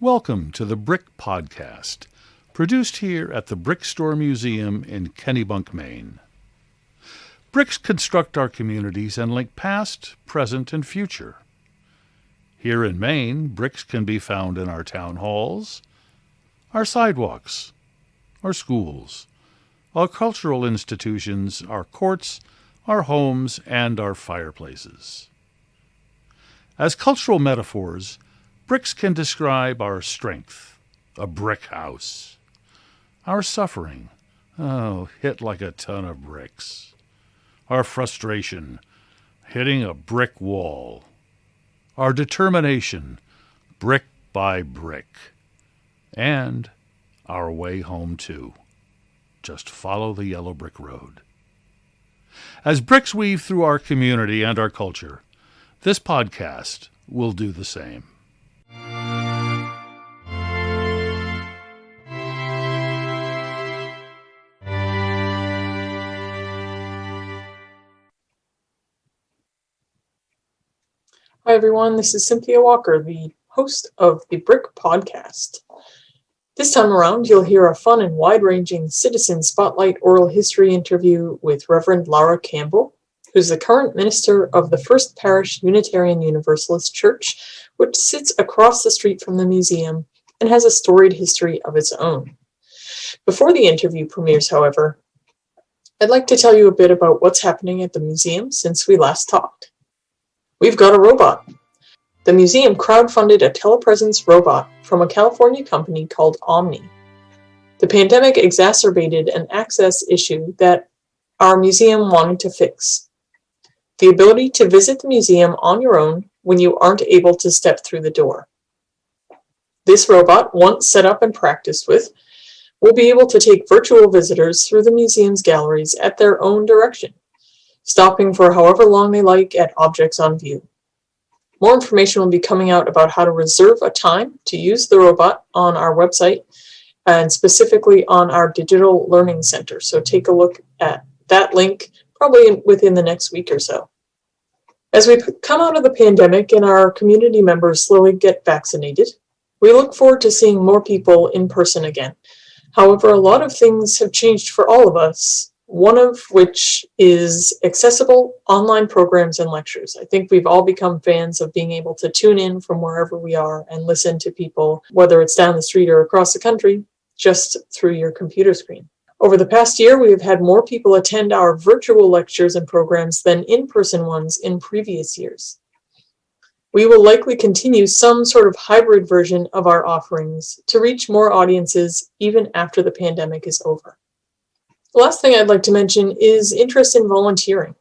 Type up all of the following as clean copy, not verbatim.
Welcome to the Brick Podcast, produced here at the Brick Store Museum in Kennebunk, Maine. Bricks construct our communities and link past, present, and future. Here in Maine, bricks can be found in our town halls, our sidewalks, our schools, our cultural institutions, our courts, our homes, and our fireplaces. As cultural metaphors, bricks can describe our strength, a brick house, our suffering, hit like a ton of bricks, our frustration, hitting a brick wall, our determination, brick by brick, and our way home too. Just follow the yellow brick road. As bricks weave through our community and our culture, this podcast will do the same. Hi everyone, this is Cynthia Walker, the host of the Brick Podcast. This time around, you'll hear a fun and wide-ranging citizen spotlight oral history interview with Reverend Lara Campbell, who's the current minister of the First Parish Unitarian Universalist Church, which sits across the street from the museum and has a storied history of its own. Before the interview premieres, however, I'd like to tell you a bit about what's happening at the museum since we last talked. We've got a robot. The museum crowdfunded a telepresence robot from a California company called Omni. The pandemic exacerbated an access issue that our museum wanted to fix. The ability to visit the museum on your own when you aren't able to step through the door. This robot, once set up and practiced with, will be able to take virtual visitors through the museum's galleries at their own direction, stopping for however long they like at objects on view. More information will be coming out about how to reserve a time to use the robot on our website and specifically on our Digital Learning Center. So take a look at that link probably within the next week or so. As we come out of the pandemic and our community members slowly get vaccinated, we look forward to seeing more people in person again. However, a lot of things have changed for all of us, one of which is accessible online programs and lectures. I think we've all become fans of being able to tune in from wherever we are and listen to people, whether it's down the street or across the country, just through your computer screen. Over the past year, we have had more people attend our virtual lectures and programs than in-person ones in previous years. We will likely continue some sort of hybrid version of our offerings to reach more audiences even after the pandemic is over. The last thing I'd like to mention is interest in volunteering.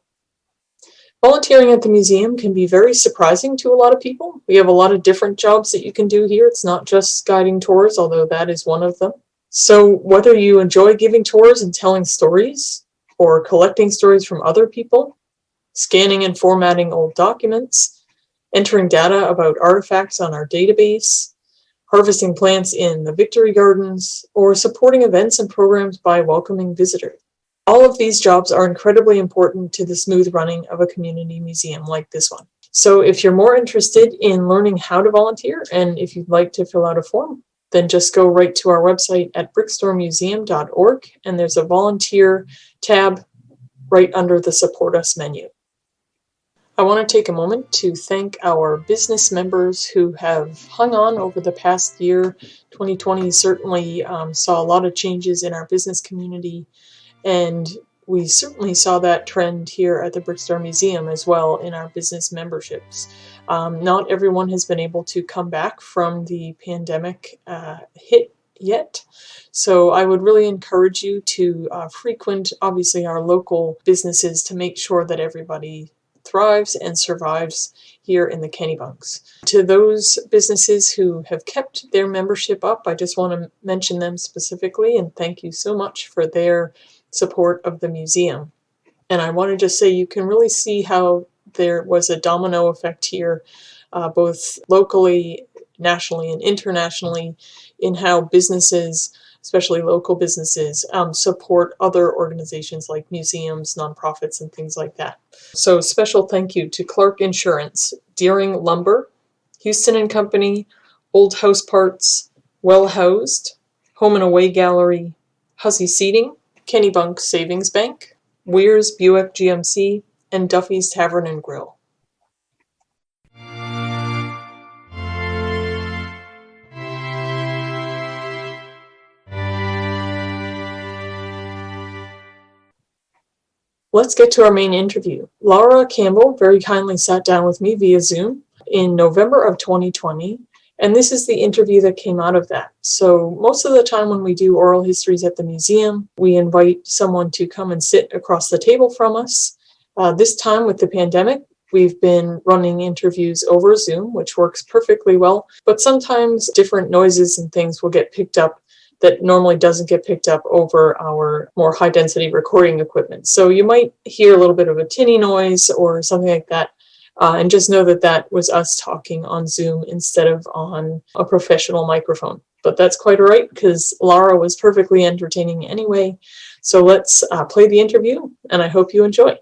Volunteering at the museum can be very surprising to a lot of people. We have a lot of different jobs that you can do here. It's not just guiding tours, although that is one of them. So whether you enjoy giving tours and telling stories, or collecting stories from other people, scanning and formatting old documents, entering data about artifacts on our database, harvesting plants in the Victory Gardens, or supporting events and programs by welcoming visitors. All of these jobs are incredibly important to the smooth running of a community museum like this one. So if you're more interested in learning how to volunteer, and if you'd like to fill out a form, then just go right to our website at brickstoremuseum.org, and there's a volunteer tab right under the Support Us menu. I want to take a moment to thank our business members who have hung on over the past year. 2020 certainly saw a lot of changes in our business community, and we certainly saw that trend here at the Brickstore Museum as well in our business memberships. Not everyone has been able to come back from the pandemic hit yet, so I would really encourage you to frequent, obviously, our local businesses to make sure that everybody thrives and survives here in the Kennebunks. To those businesses who have kept their membership up, I just want to mention them specifically and thank you so much for their support of the museum. And I want to just say you can really see how there was a domino effect here, both locally, nationally, and internationally, in how businesses, especially local businesses, support other organizations like museums, nonprofits, and things like that. So special thank you to Clark Insurance, Deering Lumber, Houston and Company, old house parts, well housed, home and away gallery, Hussey Seating, Kennebunk Savings Bank, Weir's Buick GMC, and Duffy's Tavern and Grill. Let's get to our main interview. Lara Campbell very kindly sat down with me via Zoom in November of 2020, and this is the interview that came out of that. So most of the time when we do oral histories at the museum, we invite someone to come and sit across the table from us. This time with the pandemic, we've been running interviews over Zoom, which works perfectly well, but sometimes different noises and things will get picked up that normally doesn't get picked up over our more high density recording equipment. So you might hear a little bit of a tinny noise or something like that. And just know that that was us talking on Zoom instead of on a professional microphone. But that's quite all right because Lara was perfectly entertaining anyway. So let's play the interview and I hope you enjoy.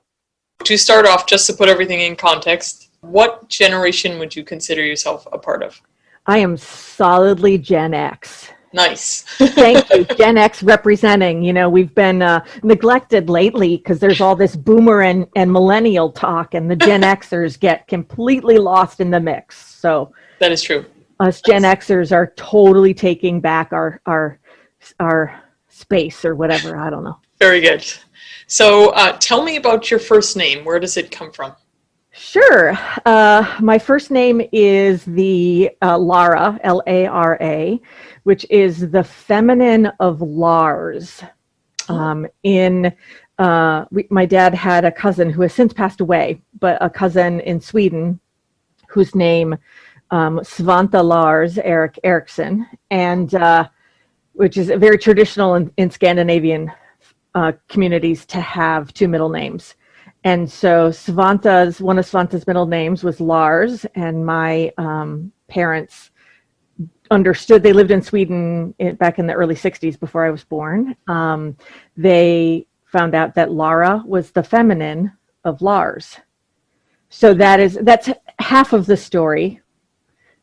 To start off, just to put everything in context, what generation would you consider yourself a part of? I am solidly Gen X. Nice. Thank you. Gen X representing. You know, we've been neglected lately because there's all this boomer and millennial talk, and the Gen Xers get completely lost in the mix. So that is true. Us Gen Xers are totally taking back our space or whatever. I don't know. Very good. So tell me about your first name. Where does it come from? Sure. My first name is the Lara, Lara, which is the feminine of Lars. My dad had a cousin who has since passed away, but a cousin in Sweden whose name Svante Lars Eriksson, and which is very traditional in Scandinavian communities to have two middle names. And so one of Svante's middle names was Lars, and my parents understood. They lived in Sweden back in the early 60s before I was born. They found out that Lara was the feminine of Lars. So that's half of the story.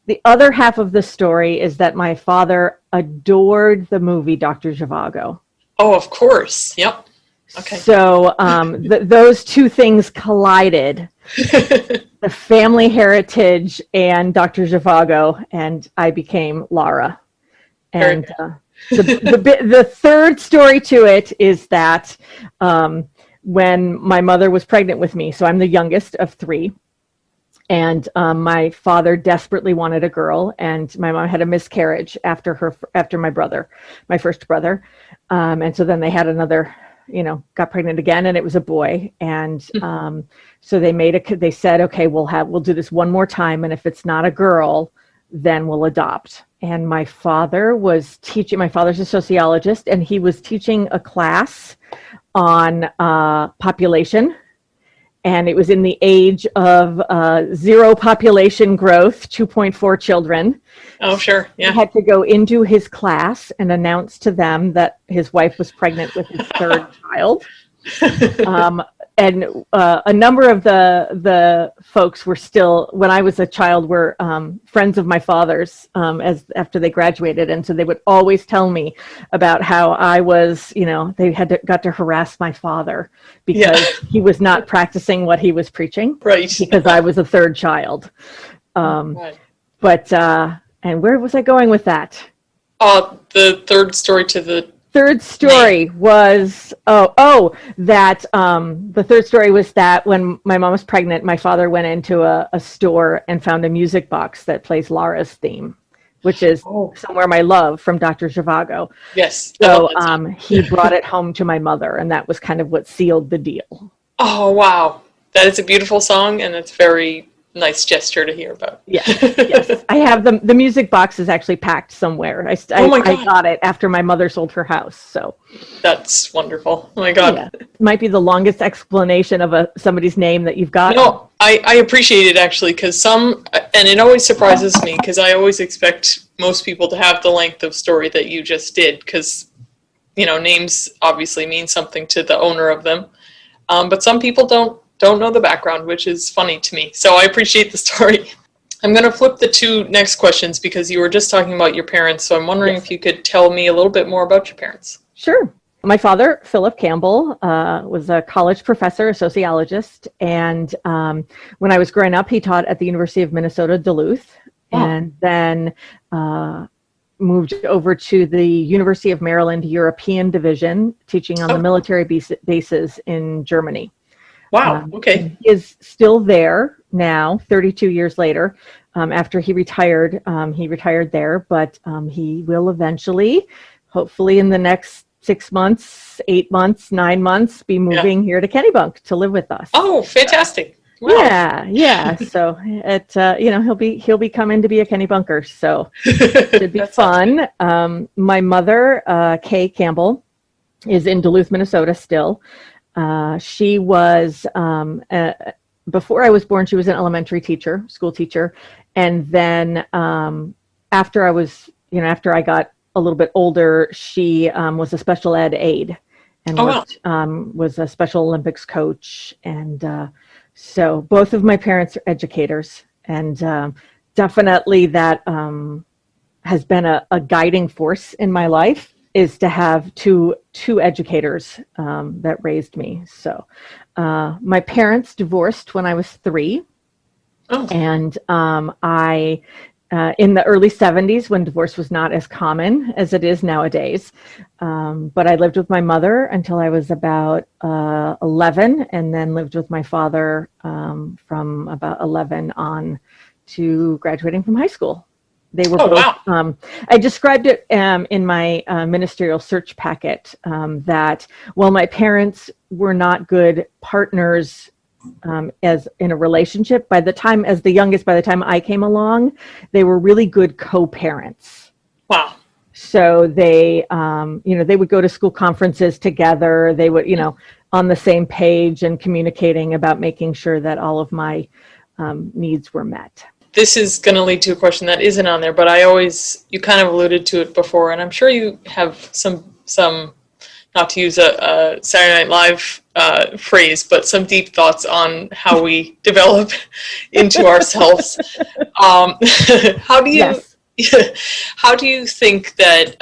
The other half of the story is that my father adored the movie Dr. Zhivago. Oh, of course. Yep. Okay. So those two things collided, the family heritage and Dr. Zhivago, and I became Lara. And the third story to it is that when my mother was pregnant with me, so I'm the youngest of three, and my father desperately wanted a girl, and my mom had a miscarriage after my first brother, and so then they had another. Got pregnant again, and it was a boy. And so they said, okay, we'll do this one more time. And if it's not a girl, then we'll adopt. And my father was teaching, my father's a sociologist, and he was teaching a class on population. And it was in the age of zero population growth, 2.4 children. Oh, sure. Yeah. He had to go into his class and announce to them that his wife was pregnant with his third child. And a number of the folks were still, when I was a child, were friends of my father's after they graduated. And so they would always tell me about how I was, they got to harass my father because he was not practicing what he was preaching. Right. Because I was a third child. Right. But, and where was I going with that? The third story to the third story was the third story was that when my mom was pregnant, my father went into a store and found a music box that plays Lara's theme, which is Somewhere My Love from Dr. Zhivago. Yes. So he brought it home to my mother, and that was kind of what sealed the deal. Oh, wow. That is a beautiful song, and it's very nice gesture to hear about. Yes. I have the music box is actually packed somewhere. I got it after my mother sold her house. So that's wonderful. Oh my God. Yeah. It might be the longest explanation of somebody's name that you've got. No, I appreciate it actually, because and it always surprises me because I always expect most people to have the length of story that you just did, because names obviously mean something to the owner of them, but some people don't know the background, which is funny to me. So I appreciate the story. I'm going to flip the two next questions because you were just talking about your parents. So I'm wondering if you could tell me a little bit more about your parents. Sure. My father, Philip Campbell, was a college professor, a sociologist. And when I was growing up, he taught at the University of Minnesota, Duluth, and then moved over to the University of Maryland European Division, teaching on the military bases in Germany. Wow. Okay. He is still there now, 32 years later. After he retired there, but he will eventually, hopefully in the next 6 months, 8 months, 9 months, be moving here to Kennebunk to live with us. Oh, fantastic. Wow. Yeah. So he'll be coming to be a Kennebunker. So it should be fun. My mother, Kay Campbell, is in Duluth, Minnesota still. She was, before I was born, she was an elementary teacher, school teacher. And then after I got a little bit older, she was a special ed aide and was a Special Olympics coach. And so both of my parents are educators. And definitely that has been a guiding force in my life, is to have two educators that raised me. So my parents divorced when I was 3. And I, in the early 70s, when divorce was not as common as it is nowadays, but I lived with my mother until I was about 11, and then lived with my father from about 11 on to graduating from high school. They were both, I described it in my ministerial search packet that while my parents were not good partners as in a relationship, by the time I came along, they were really good co-parents. Wow. So they, they would go to school conferences together. They would, on the same page and communicating about making sure that all of my needs were met. This is going to lead to a question that isn't on there, but you kind of alluded to it before, and I'm sure you have some not to use a Saturday Night Live phrase, but some deep thoughts on how we develop into ourselves. How do you think that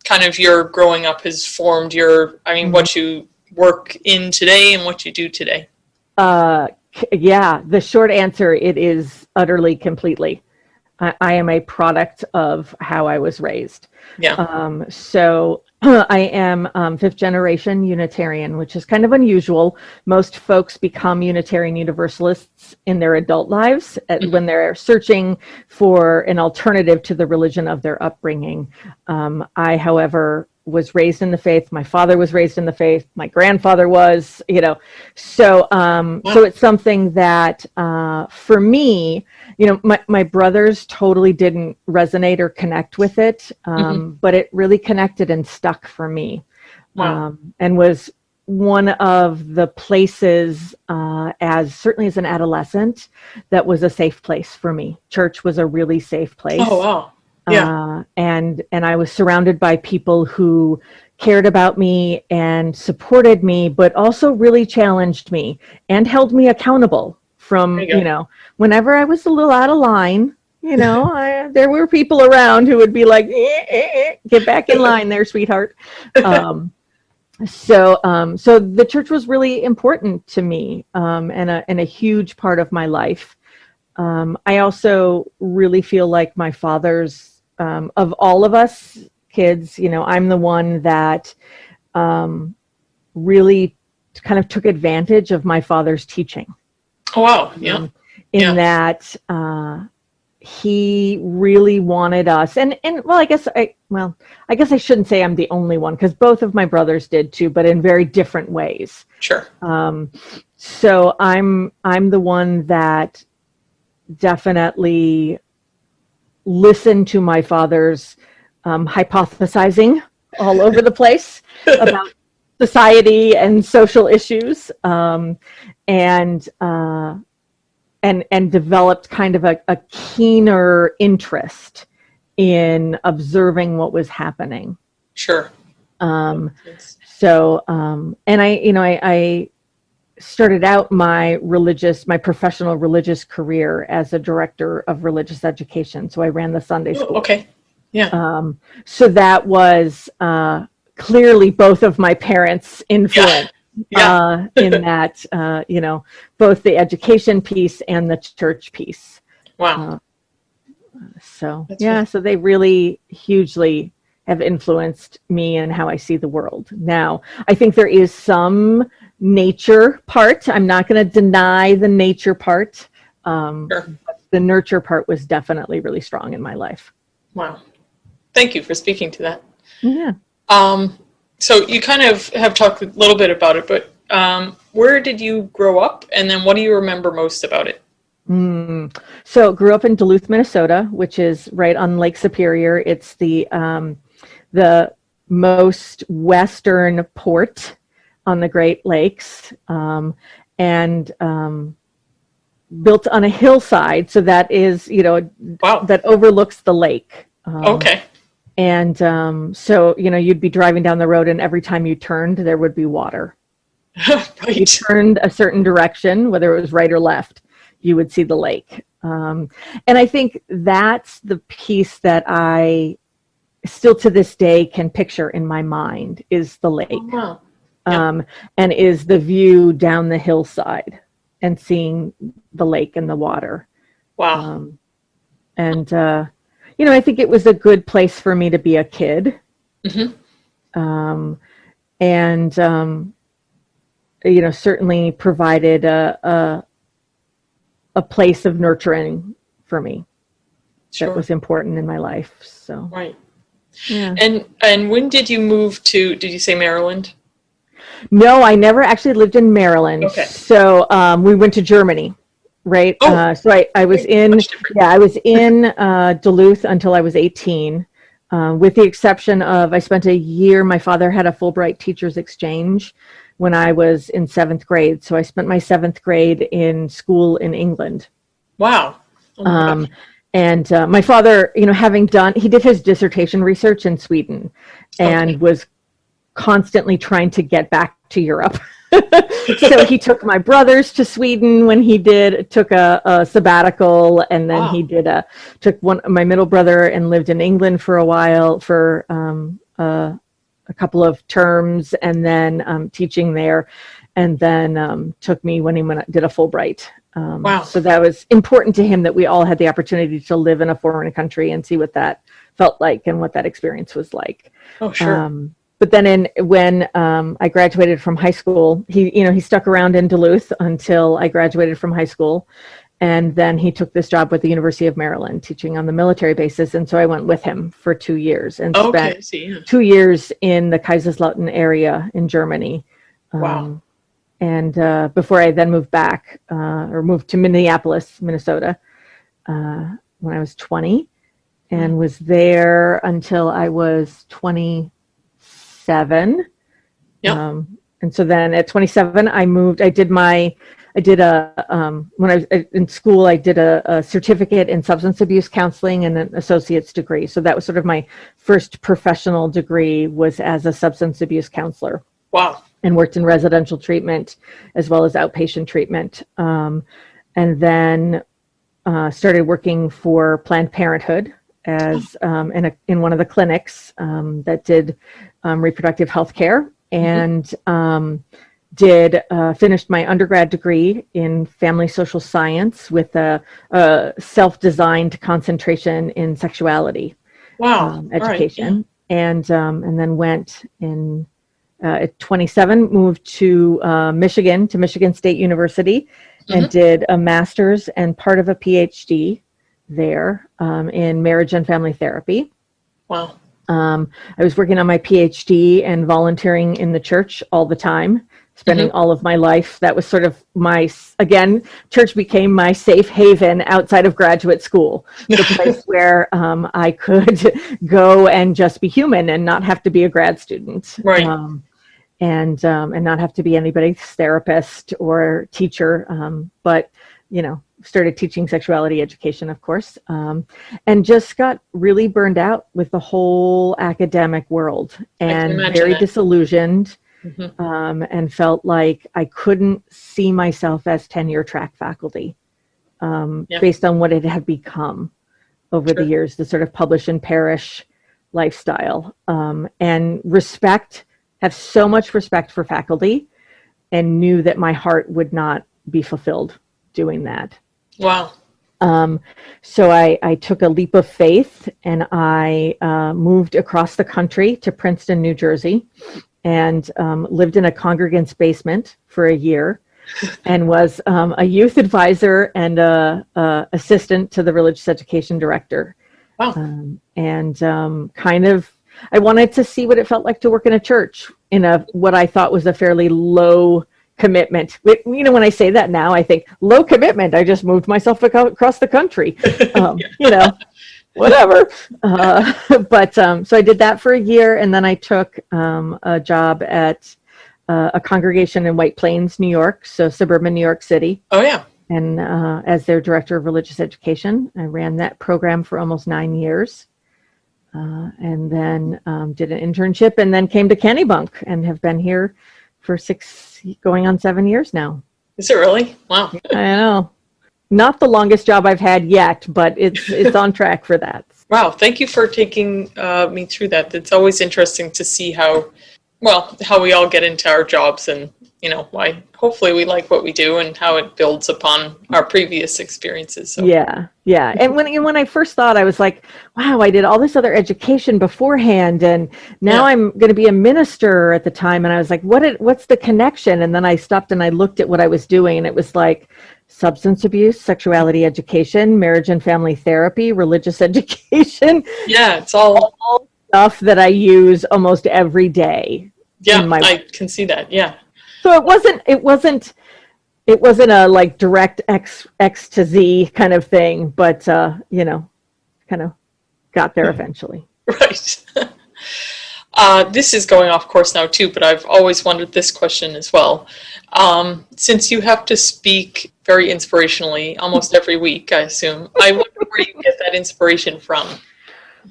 kind of your growing up has formed what you work in today and what you do today? The short answer, it is utterly, completely. I am a product of how I was raised. Yeah. So I am 5th generation Unitarian, which is kind of unusual. Most folks become Unitarian Universalists in their adult lives when they're searching for an alternative to the religion of their upbringing. I, however, was raised in the faith. My father was raised in the faith. My grandfather was, so it's something that for me, my brothers totally didn't resonate or connect with it, but it really connected and stuck for me. Wow. And was one of the places, certainly as an adolescent, that was a safe place for me. Church was a really safe place. Oh, wow. Yeah. And I was surrounded by people who cared about me and supported me, but also really challenged me and held me accountable from, whenever I was a little out of line, there were people around who would be like, get back in line there, sweetheart. So the church was really important to me, and a huge part of my life. I also really feel like my father's, of all of us kids, I'm the one that really kind of took advantage of my father's teaching. Oh, wow. Yeah. In that he really wanted us, and well, I guess I shouldn't say I'm the only one, because both of my brothers did too, but in very different ways. Sure. So I'm the one that definitely listened to my father's hypothesizing all over the place about society and social issues, and developed kind of a keener interest in observing what was happening. Sure. So, and I started out my professional religious career as a director of religious education. So I ran the Sunday school. Okay. Yeah. So that was clearly both of my parents' influence. Yeah. In that, both the education piece and the church piece. Wow. So they really hugely have influenced me and how I see the world. Now, I think there is some nature part. I'm not going to deny the nature part. Sure. But the nurture part was definitely really strong in my life. Wow. Thank you for speaking to that. Yeah. So you kind of have talked a little bit about it, but where did you grow up? And then what do you remember most about it? So grew up in Duluth, Minnesota, which is right on Lake Superior. It's the most western port on the Great Lakes, and built on a hillside. So that is, that overlooks the lake. Okay. And so, you'd be driving down the road, and every time you turned, there would be water. Right. You turned a certain direction, whether it was right or left, you would see the lake. And I think that's the piece that I still to this day can picture in my mind is the lake. Oh, wow. Yeah. And is the view down the hillside and seeing the lake and the water. Wow. I think it was a good place for me to be a kid. Mm-hmm. Certainly provided a place of nurturing for me. Sure. That was important in my life. So right. Yeah. And when did you move to? Did you say Maryland? No, I never actually lived in Maryland. Okay. So we went to Germany, right? Oh. So I was in Duluth until I was 18, with the exception of I spent a year. My father had a Fulbright teachers exchange when I was in 7th grade. So I spent my 7th grade in school in England. Wow. Oh my gosh. And my father, he did his dissertation research in Sweden and was constantly trying to get back to Europe. So he took my brothers to Sweden when he took a sabbatical, and then he took my middle brother and lived in England for a while for a couple of terms, and then teaching there, and then took me when he did a Fulbright. Wow. So that was important to him that we all had the opportunity to live in a foreign country and see what that felt like and what that experience was like. Oh, sure. But then when I graduated from high school, he stuck around in Duluth until I graduated from high school. And then he took this job with the University of Maryland, teaching on the military bases. And so I went with him for 2 years and spent 2 years in the Kaiserslautern area in Germany. Wow. And before I then moved back, or moved to Minneapolis, Minnesota, when I was 20, and was there until I was 27. Yeah. And so then at 27, I moved. When I was in school, I did a certificate in substance abuse counseling and an associate's degree. So that was sort of my first professional degree, was as a substance abuse counselor. Wow. And worked in residential treatment as well as outpatient treatment. And then started working for Planned Parenthood as in one of the clinics that did reproductive health care, and finished my undergrad degree in family social science with a self-designed concentration in sexuality. Wow. Education. Right. Yeah. And then went in at 27, moved to Michigan State University, and did a master's and part of a PhD there in marriage and family therapy. Wow. I was working on my PhD and volunteering in the church all the time, spending all of my life. That was sort of church became my safe haven outside of graduate school, the place where I could go and just be human and not have to be a grad student. Right. And not have to be anybody's therapist or teacher, but started teaching sexuality education, of course, and just got really burned out with the whole academic world, and very disillusioned. and felt like I couldn't see myself as tenure track faculty based on what it had become over the years, the sort of publish and perish lifestyle, and have so much respect for faculty, and knew that my heart would not be fulfilled doing that. Wow. So I took a leap of faith, and I moved across the country to Princeton, New Jersey, and lived in a congregant's basement for a year, and was a youth advisor and a assistant to the religious education director. Wow. I wanted to see what it felt like to work in a church in what I thought was a fairly low commitment. When I say that now, I think low commitment. I just moved myself across the country, whatever. So I did that for a year, and then I took a job at a congregation in White Plains, New York, so suburban New York City. Oh, yeah. And as their director of religious education, I ran that program for almost 9 years. And then did an internship, and then came to Kennebunk, and have been here for going on 7 years now. Is it really? Wow. I know. Not the longest job I've had yet, but it's on track for that. Wow. Thank you for taking me through that. It's always interesting to see how we all get into our jobs, and why hopefully we like what we do, and how it builds upon our previous experiences. So. Yeah. And when I first thought, I was like, wow, I did all this other education beforehand, and now I'm going to be a minister at the time. And I was like, what's the connection? And then I stopped and I looked at what I was doing, and it was like substance abuse, sexuality education, marriage and family therapy, religious education. Yeah, it's all stuff that I use almost every day. Yeah, I can see that. Yeah. So it wasn't a like direct X to Z kind of thing, but kind of got there eventually. Right. This is going off course now too, but I've always wondered this question as well. Since you have to speak very inspirationally almost every week, I assume, I wonder where you get that inspiration from.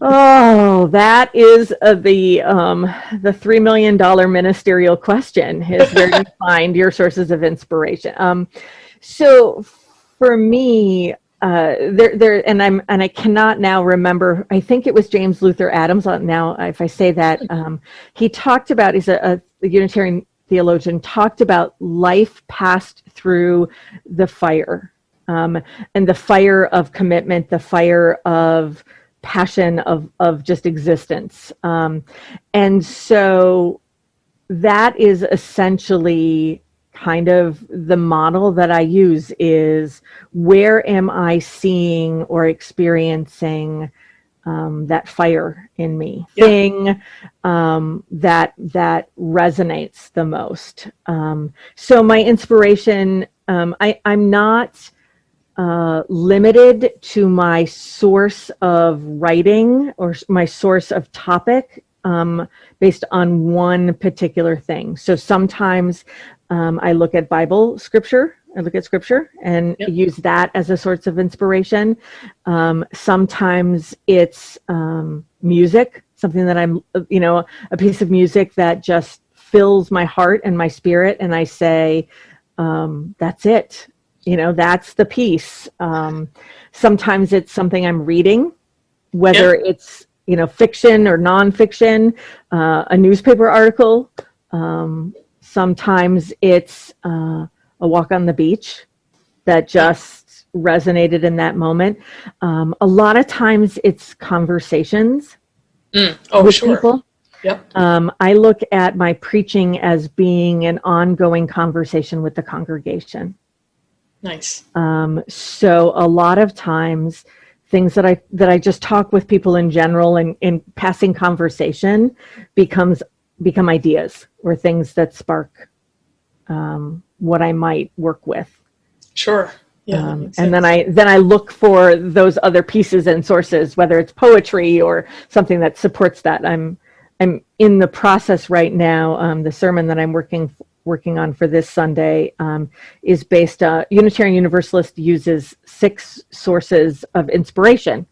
Oh, that is the $3 million ministerial question, is where you find your sources of inspiration. So for me, I cannot now remember, I think it was James Luther Adams, now if I say that, he talked about, he's a Unitarian theologian, talked about life passed through the fire, and the fire of commitment, the fire of passion of just existence. And so that is essentially kind of the model that I use, is where am I seeing or experiencing that fire in me, thing that resonates the most. So my inspiration, I'm not limited to my source of writing or my source of topic based on one particular thing. So sometimes I look at scripture and use that as a source of inspiration. Sometimes it's music, something that a piece of music that just fills my heart and my spirit, and I say, that's it. That's the piece. Sometimes it's something I'm reading, whether it's, fiction or nonfiction, a newspaper article. Sometimes it's a walk on the beach that just resonated in that moment. A lot of times it's conversations with people. Yep. I look at my preaching as being an ongoing conversation with the congregation. Nice. So a lot of times things that I just talk with people in general, and in passing conversation become ideas or things that spark what I might work with. Sure. Yeah. And then I look for those other pieces and sources, whether it's poetry or something that supports that. I'm in the process right now. The sermon that I'm working on for this Sunday is based, Unitarian Universalist uses 6 sources of inspiration.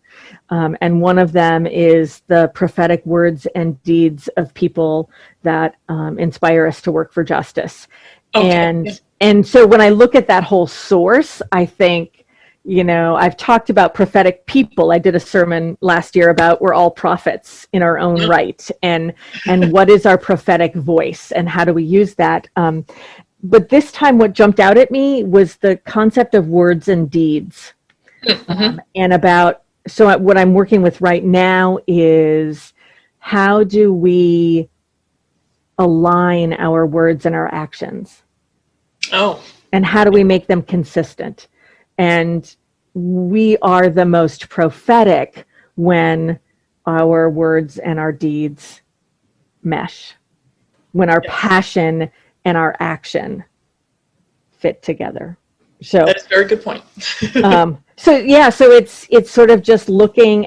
And one of them is the prophetic words and deeds of people that inspire us to work for justice. Okay. And so when I look at that whole source, I think, I've talked about prophetic people. I did a sermon last year about we're all prophets in our own right, and what is our prophetic voice, and how do we use that? But this time what jumped out at me was the concept of words and deeds. So what I'm working with right now is, how do we align our words and our actions? Oh. And how do we make them consistent? And we are the most prophetic when our words and our deeds mesh, when our passion and our action fit together. So that's a very good point. So it's sort of just looking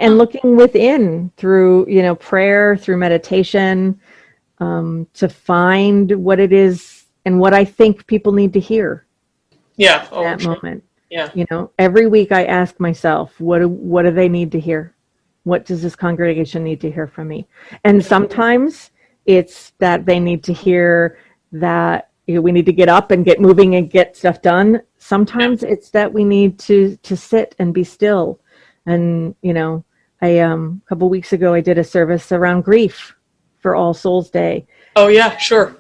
within through, prayer, through meditation, to find what it is and what I think people need to hear. Yeah. That moment. Yeah. Every week I ask myself, what do they need to hear? What does this congregation need to hear from me? And sometimes it's that they need to hear that we need to get up and get moving and get stuff done. Sometimes it's that we need to sit and be still. And, a couple weeks ago, I did a service around grief for All Souls Day. Oh, yeah, sure.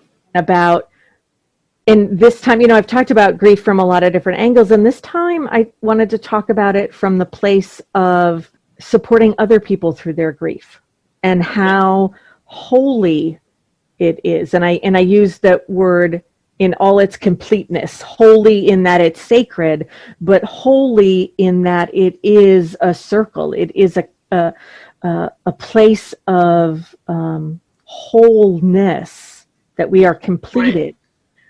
And this time, I've talked about grief from a lot of different angles. And this time I wanted to talk about it from the place of supporting other people through their grief and how holy it is. And I use that word in all its completeness, holy in that it's sacred, but holy in that it is a circle. It is a place of wholeness, that we are completed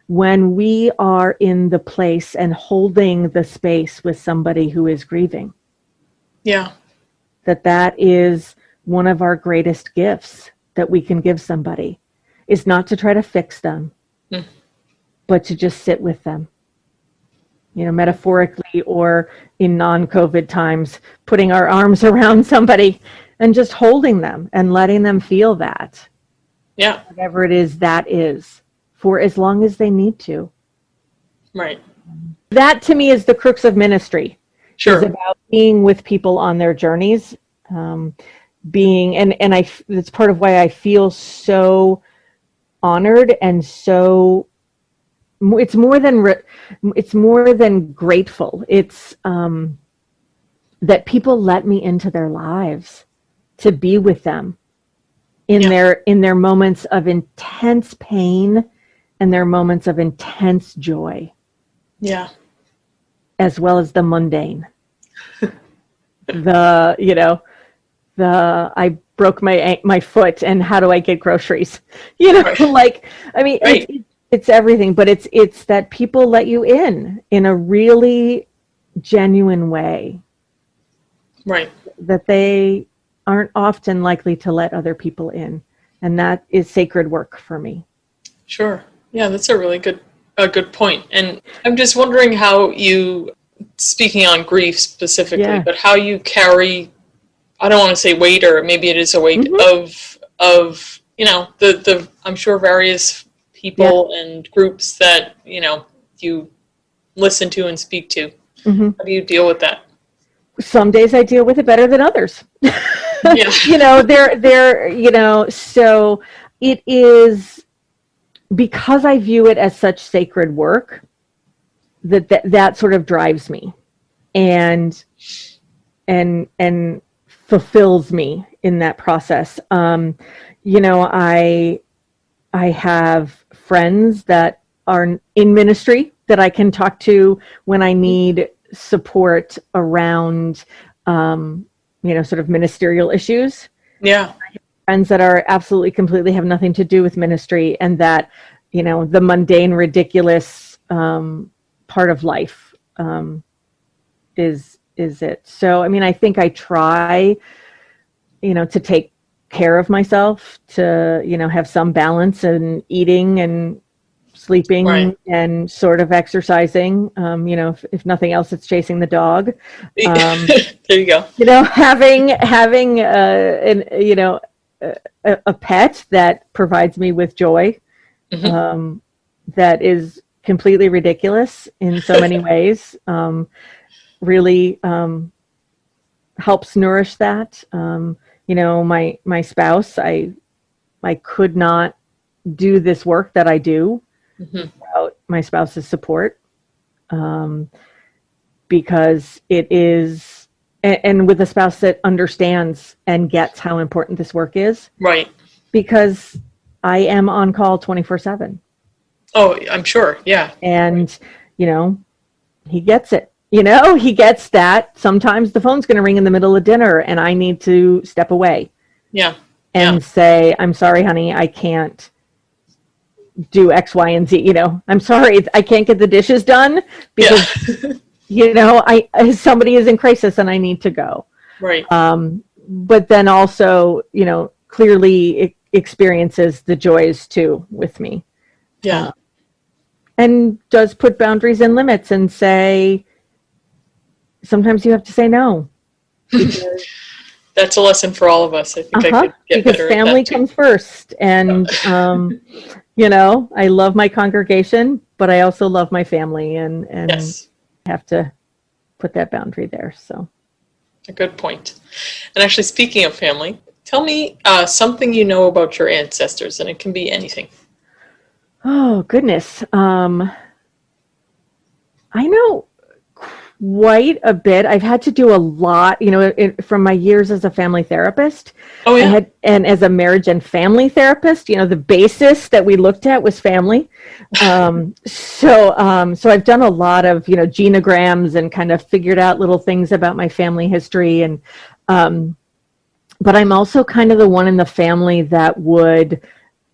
when we are in the place and holding the space with somebody who is grieving. Yeah. That is one of our greatest gifts that we can give somebody, is not to try to fix them, but to just sit with them, metaphorically or in non-COVID times, putting our arms around somebody and just holding them and letting them feel that. Yeah. Whatever it is, that is, for as long as they need to. Right. That to me is the crux of ministry. Sure. It's about being with people on their journeys, it's part of why I feel so honored and so. It's more than grateful. It's that people let me into their lives to be with them in their moments of intense pain and their moments of intense joy. Yeah. As well as the mundane. I broke my foot and how do I get groceries? It's everything, but it's that people let you in a really genuine way. Right. That they aren't often likely to let other people in. And that is sacred work for me. Sure. Yeah, that's a really good point. And I'm just wondering how you, speaking on grief specifically, but how you carry, I don't want to say weight, or maybe it is a weight of the I'm sure various people and groups that, you listen to and speak to. How do you deal with that? Some days I deal with it better than others. Yeah. So it is, because I view it as such sacred work, that sort of drives me and fulfills me in that process. I have friends that are in ministry that I can talk to when I need support around, sort of ministerial issues. Yeah. I have friends that are absolutely, completely have nothing to do with ministry, and that, the mundane, ridiculous part of life is it. So, I think I try, to take care of myself, to, have some balance in eating and sleeping Right. and sort of exercising. If nothing else, it's chasing the dog. There you go. Having a pet that provides me with joy, that is completely ridiculous in so many ways, really helps nourish that. My spouse, I could not do this work that I do without my spouse's support, because it is, and with a spouse that understands and gets how important this work is. Right. Because I am on call 24/7. Oh, I'm sure. Yeah. And, he gets it. He gets that sometimes the phone's going to ring in the middle of dinner and I need to step away. Yeah. And say, I'm sorry, honey, I can't do X, Y, and Z. I'm sorry, I can't get the dishes done because, somebody is in crisis and I need to go. Right. But then also, clearly experiences the joys too with me. Yeah. And does put boundaries and limits and say, sometimes you have to say no. That's a lesson for all of us. I think I could get because better family at that comes first. And, I love my congregation, but I also love my family and Yes. have to put that boundary there. So A good point. And actually, speaking of family, tell me something you know about your ancestors, and it can be anything. Oh, goodness. I know quite a bit. I've had to do a lot, from my years as a family therapist. Oh, yeah. And as a marriage and family therapist, the basis that we looked at was family. So I've done a lot of, genograms and kind of figured out little things about my family history. And, but I'm also kind of the one in the family that would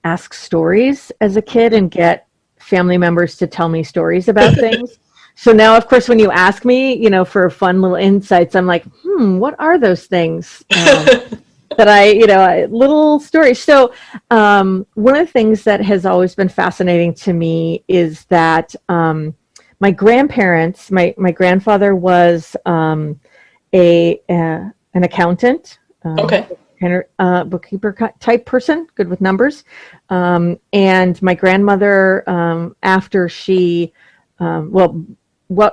ask stories as a kid and get family members to tell me stories about things. So now, of course, when you ask me, for fun little insights, I'm like, what are those things that little stories. So one of the things that has always been fascinating to me is that my grandparents, my grandfather was an accountant. Okay. Bookkeeper type person, good with numbers. And my grandmother, after she,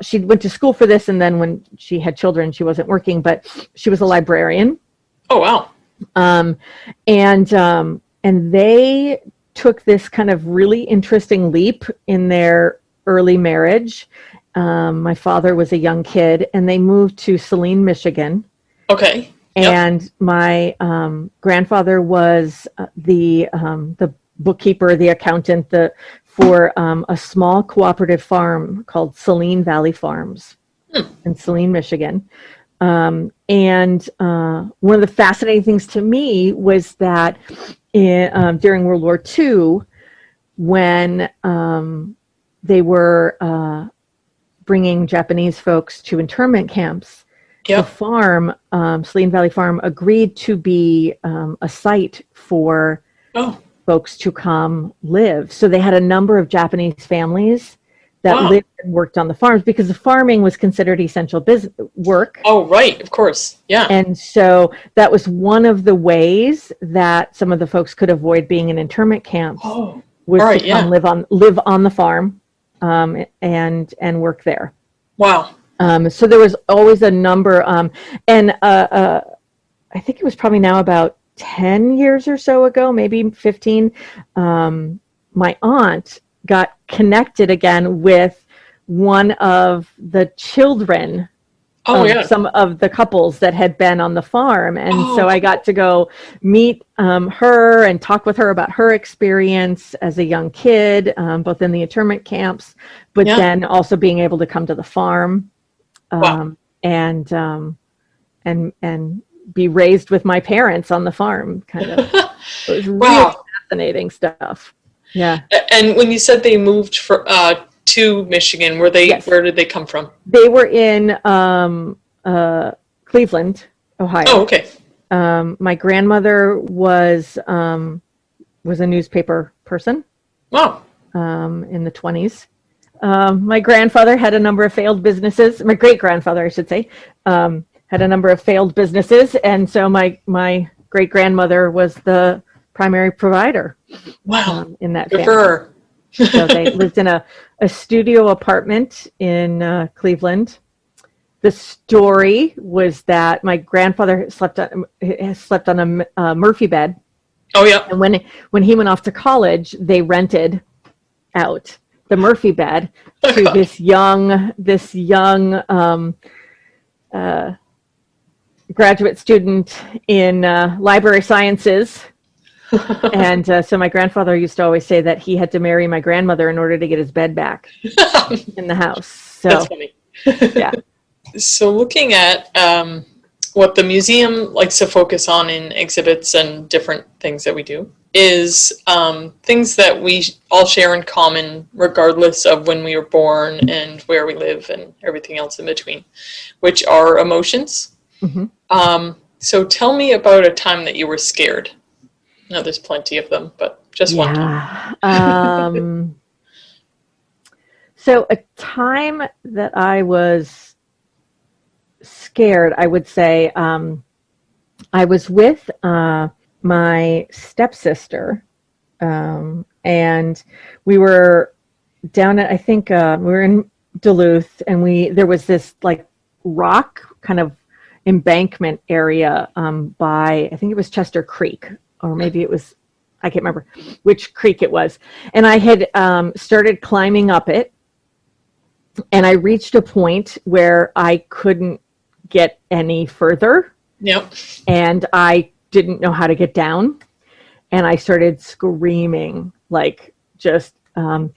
she went to school for this, and then when she had children, she wasn't working, but she was a librarian. Oh, wow. And they took this kind of really interesting leap in their early marriage. My father was a young kid, and they moved to Saline, Michigan. Okay. And my grandfather was the bookkeeper, the accountant, for a small cooperative farm called Saline Valley Farms in Saline, Michigan. And one of the fascinating things to me was that during World War II, when they were bringing Japanese folks to internment camps, the farm, Saline Valley Farm, agreed to be a site for folks to come live. So they had a number of Japanese families that lived and worked on the farms because the farming was considered essential business work. Oh, right. Of course. Yeah. And so that was one of the ways that some of the folks could avoid being in internment camps was to come live on the farm and work there. Wow. So there was always a number, and I think it was probably now about 10 years or so ago, maybe 15, my aunt got connected again with one of the children of some of the couples that had been on the farm. And so I got to go meet her and talk with her about her experience as a young kid, both in the internment camps, but then also being able to come to the farm. And be raised with my parents on the farm, kind of. It was really fascinating stuff. Yeah. And when you said they moved to Michigan, where did they come from? They were in Cleveland, Ohio. Oh, okay. My grandmother was a newspaper person. Wow. in the 20s. My grandfather had a number of failed businesses. My great-grandfather, I should say, had a number of failed businesses. And so my great-grandmother was the primary provider. Wow. In that Good family. for her. So they lived in a studio apartment in Cleveland. The story was that my grandfather slept on a Murphy bed. Oh, yeah. And when he went off to college, they rented out the Murphy bed to this young graduate student in library sciences. And so my grandfather used to always say that he had to marry my grandmother in order to get his bed back in the house. So, that's funny. Yeah. So looking at what the museum likes to focus on in exhibits and different things that we do is things that we all share in common regardless of when we were born and where we live and everything else in between, which are emotions. Mm-hmm. So tell me about a time that you were scared. No, there's plenty of them, but just one time. So a time that I was scared, I would say, I was with my stepsister, and we were down at, I think, we were in Duluth, and there was this like rock kind of embankment area by, I think it was Chester Creek, or maybe it was, I can't remember which creek it was. And I had started climbing up it, and I reached a point where I couldn't get any further. Yep. And I didn't know how to get down. And I started screaming, like just, and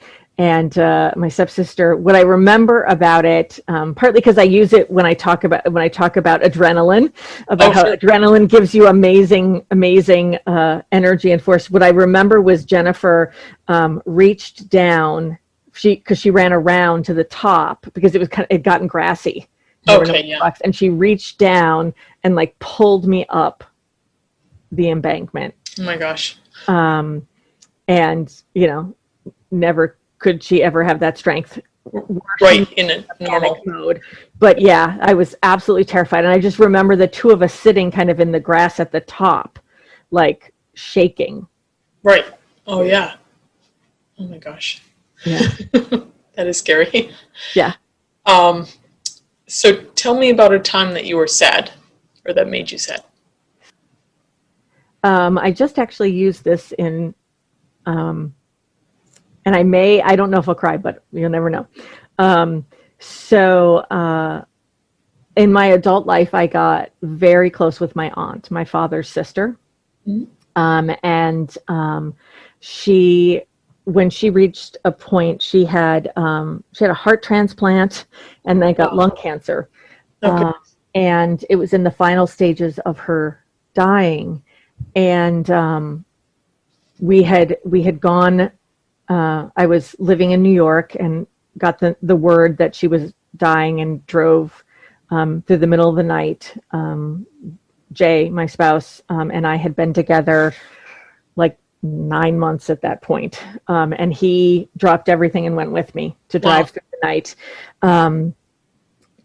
my stepsister, what I remember about it, partly because I use it when I talk about adrenaline, about how adrenaline gives you amazing energy and force. What I remember was Jennifer reached down, because she ran around to the top because it had gotten grassy. Okay, yeah. Rocks, and she reached down and like pulled me up the embankment. Oh my gosh. And never could she ever have that strength. Right, in a normal mode. But yeah, I was absolutely terrified. And I just remember the two of us sitting kind of in the grass at the top, like shaking. Right. Oh yeah. Oh my gosh. Yeah. That is scary. Yeah. So tell me about a time that you were sad or that made you sad. I just actually used this in, and I don't know if I'll cry, but you'll never know. So in my adult life, I got very close with my aunt, my father's sister. Mm-hmm. And when she reached a point, she had a heart transplant and then got lung cancer. Okay. And it was in the final stages of her dying. And we had gone, I was living in New York and got the word that she was dying, and drove through the middle of the night. Jay, my spouse, and I had been together like 9 months at that point. And he dropped everything and went with me to drive through the night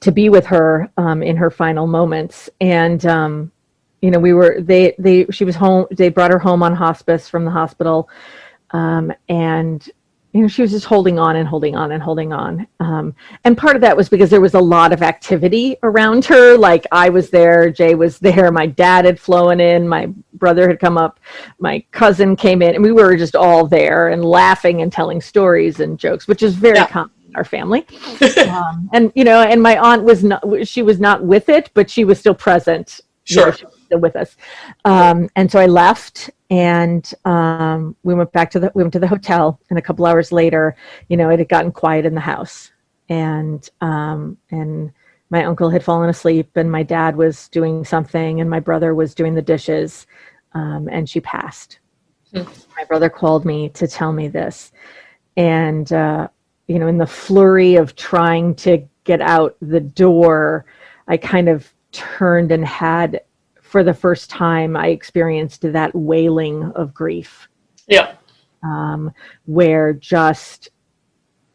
to be with her in her final moments. And she was home. They brought her home on hospice from the hospital. And she was just holding on and holding on and holding on. And part of that was because there was a lot of activity around her. Like I was there, Jay was there, my dad had flown in, my brother had come up, my cousin came in, and we were just all there and laughing and telling stories and jokes, which is very common in our family. And my aunt she was not with it, but she was still present. Sure. She was still with us. And so I left, and we went to the hotel, and a couple hours later, it had gotten quiet in the house, and my uncle had fallen asleep, and my dad was doing something, and my brother was doing the dishes, and she passed. My brother called me to tell me this, and in the flurry of trying to get out the door, I kind of turned and had, for the first time, I experienced that wailing of grief. Yeah. where just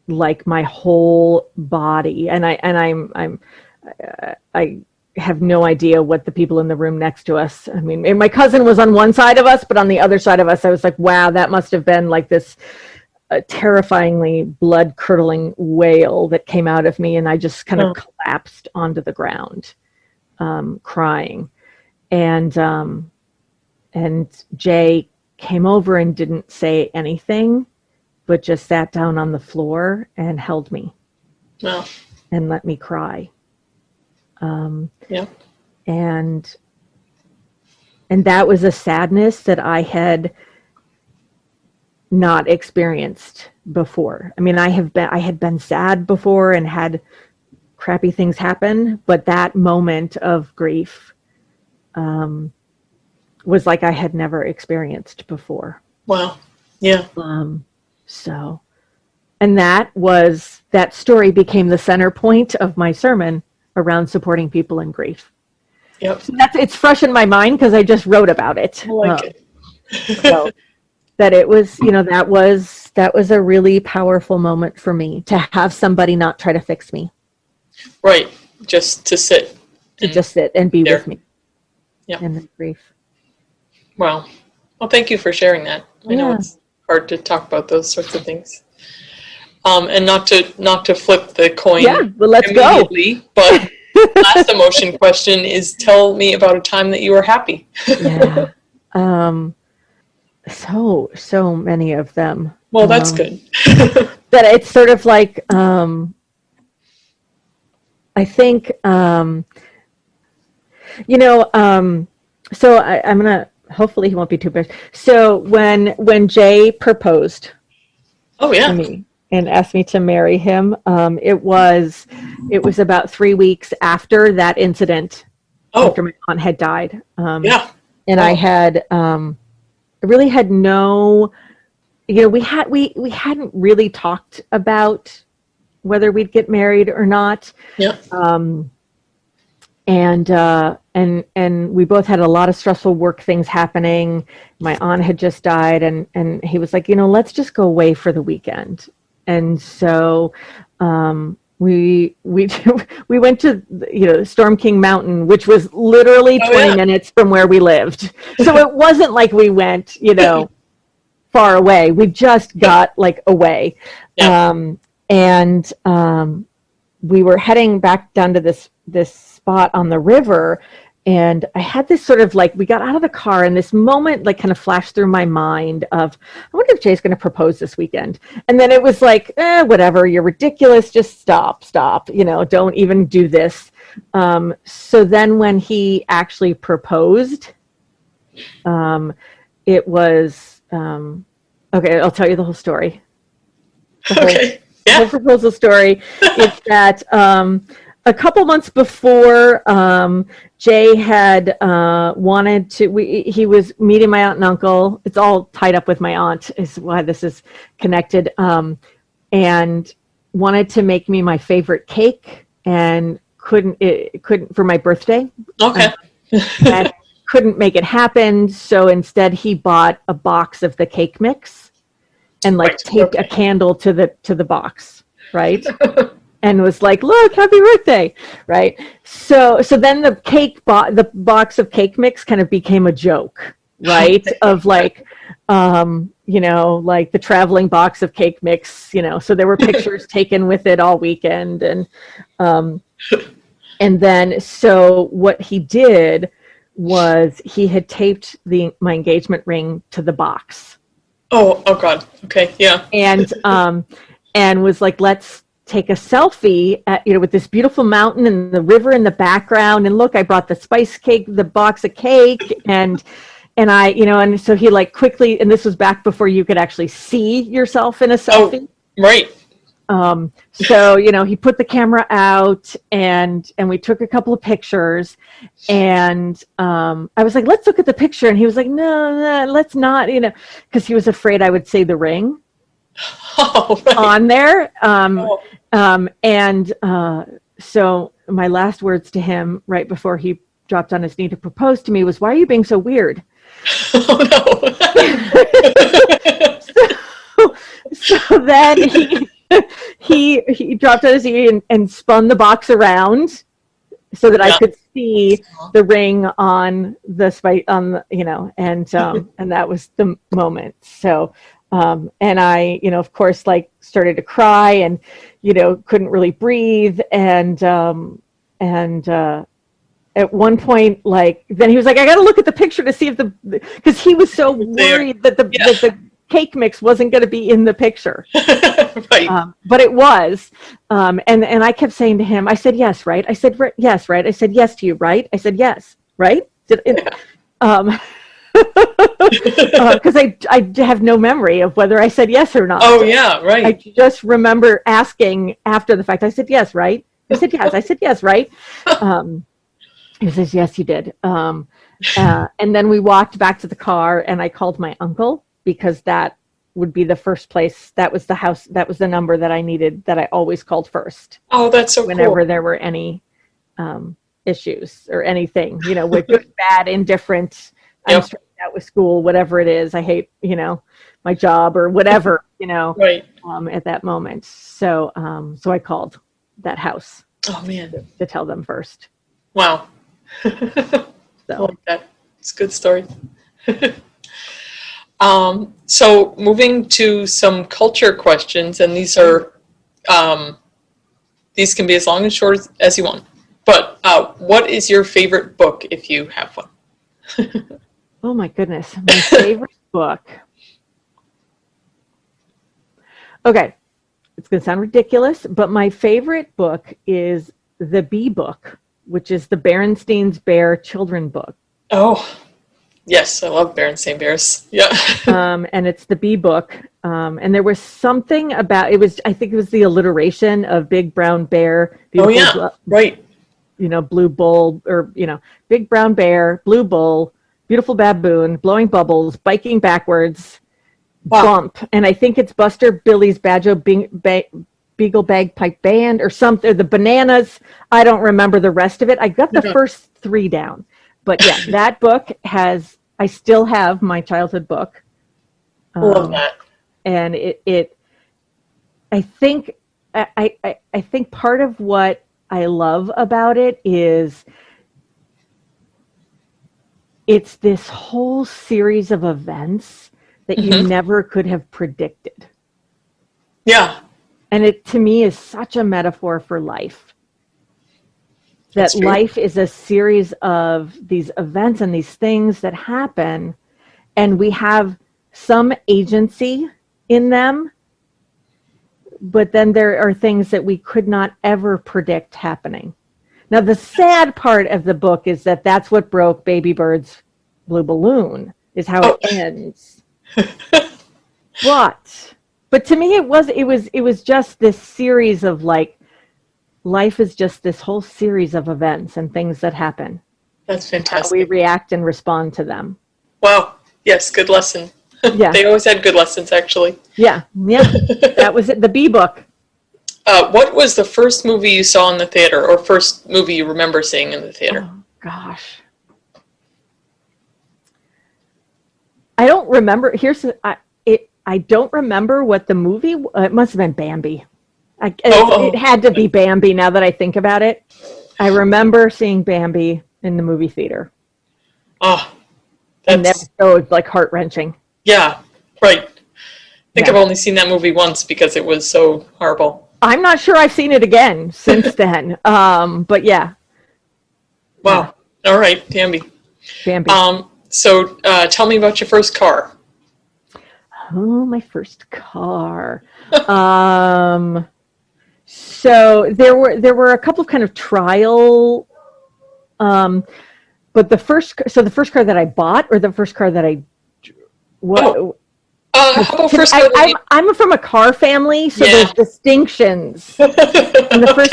like my whole body, and I have no idea what the people in the room next to us, I mean, my cousin was on one side of us, but on the other side of us, I was like, wow, that must have been like this terrifyingly blood-curdling wail that came out of me, and I just kind of collapsed onto the ground, crying. And Jay came over and didn't say anything, but just sat down on the floor and held me and let me cry. And that was a sadness that I had not experienced before. I mean, I had been sad before and had crappy things happen, but that moment of grief was like I had never experienced before. Wow. Yeah. So, and that story became the center point of my sermon around supporting people in grief. Yep. So it's fresh in my mind because I just wrote about it. I like it. So that it was, that was a really powerful moment for me to have somebody not try to fix me. Right. Just to sit. Just sit and be there with me. Yeah. In the grief. Wow. Well, thank you for sharing that. I know it's hard to talk about those sorts of things. And not to flip the coin let's immediately, go. But last emotion question is, tell me about a time that you were happy. So many of them. Well, that's good. That it's sort of like, I think, so I'm going to, hopefully he won't be too big. So when Jay proposed to me and asked me to marry him, it was about 3 weeks after that incident, after my aunt had died. And I had, I really had no, we hadn't really talked about whether we'd get married or not. And we both had a lot of stressful work things happening. My aunt had just died, and he was like, let's just go away for the weekend. And so we went to Storm King Mountain, which was literally 20 minutes from where we lived. So it wasn't like we went, far away. We just got like away. We were heading back down to this spot on the river, and I had this sort of like, we got out of the car and this moment like kind of flashed through my mind of, I wonder if Jay's going to propose this weekend. And then it was like, whatever, you're ridiculous, just stop, don't even do this. So then when he actually proposed, it was, okay, I'll tell you the whole story. The whole proposal story is that a couple months before, Jay had wanted to, he was meeting my aunt and uncle. It's all tied up with my aunt is why this is connected, and wanted to make me my favorite cake and couldn't for my birthday. And couldn't make it happen. So instead he bought a box of the cake mix and taped a candle to the box. Right. And was like, look, happy birthday. Right. So then the box of cake mix kind of became a joke, right? Of like, like the traveling box of cake mix, so there were pictures taken with it all weekend. And then, so what he did was he had taped my engagement ring to the box. Oh God. Okay. Yeah. And was like, let's take a selfie at, with this beautiful mountain and the river in the background. And look, I brought the spice cake, the box of cake, and I, and so he like quickly, and this was back before you could actually see yourself in a selfie. Oh, right. So, he put the camera out and we took a couple of pictures, and I was like, let's look at the picture. And he was like, no, let's not, because he was afraid I would say the ring on there. So my last words to him right before he dropped on his knee to propose to me was, why are you being so weird? Oh no. so then he dropped out his ear and spun the box around so that I could see the ring on the spike on the, and that was the moment. So and I, of course, like started to cry and couldn't really breathe and at one point, like, then he was like, I got to look at the picture to see if because he was so worried that the cake mix wasn't going to be in the picture. Right. But it was. And I kept saying to him, I said, yes, right? I said, yes, right? I said, yes to you, right? I said, yes, right? Because I have no memory of whether I said yes or not. Oh, yeah, right. I just remember asking after the fact, I said, yes, right? I said, yes. I said, yes, right? He says, yes, you did. And then we walked back to the car and I called my uncle because that would be the first place. That was the house. That was the number that I needed, that I always called first. Oh, that's so whenever cool. there were any issues or anything, with good, bad, indifferent, I'm stressed out with school, whatever it is. I hate, my job or whatever, right. At that moment. So, so I called that house. Oh, man. To tell them first. Wow. So. I like that. It's a good story. So moving to some culture questions, and these are, these can be as long and short as you want. But what is your favorite book, if you have one? Oh my goodness, my favorite book. Okay, it's going to sound ridiculous, but my favorite book is The Bee Book, which is the Berenstein's Bear children book. Oh, yes, I love Berenstain Bears. Yeah. And it's the Bee Book. And there was something about, I think it was the alliteration of Big Brown Bear. Right. Blue bull, or, Big Brown Bear, Blue Bull, Beautiful Baboon, Blowing Bubbles, Biking Backwards, Bump. And I think it's Buster Billy's Badger Beagle Bagpipe Band or something, the Bananas. I don't remember the rest of it. I got the first 3 down. But yeah, that book I still have my childhood book. Love that. And I think part of what I love about it is it's this whole series of events that you never could have predicted. Yeah. And it, to me, is such a metaphor for life. That life is a series of these events and these things that happen, and we have some agency in them, but then there are things that we could not ever predict happening. Now, the sad part of the book is that that's what broke Baby Bird's blue balloon, is how it ends. But to me, it was just this series of, like, life is just this whole series of events and things that happen. That's fantastic. How we react and respond to them. Wow. Yes, good lesson. Yeah. They always had good lessons, actually. Yeah. That was it. The Bee Book. What was the first movie you saw in the theater, or first movie you remember seeing in the theater? Oh, gosh. I don't remember. I don't remember what the movie. It must have been Bambi. It had to be Bambi. Now that I think about it, I remember seeing Bambi in the movie theater. Oh, and that was so, like, heart-wrenching. Yeah, right. I think I've only seen that movie once because it was so horrible. I'm not sure I've seen it again since then. But yeah. Wow. Yeah. All right, Bambi. So tell me about your first car. Oh, my first car. So there were a couple of kind of trial, but the first car that I bought, or the first car that I'm from a car family, so there's distinctions. And the first,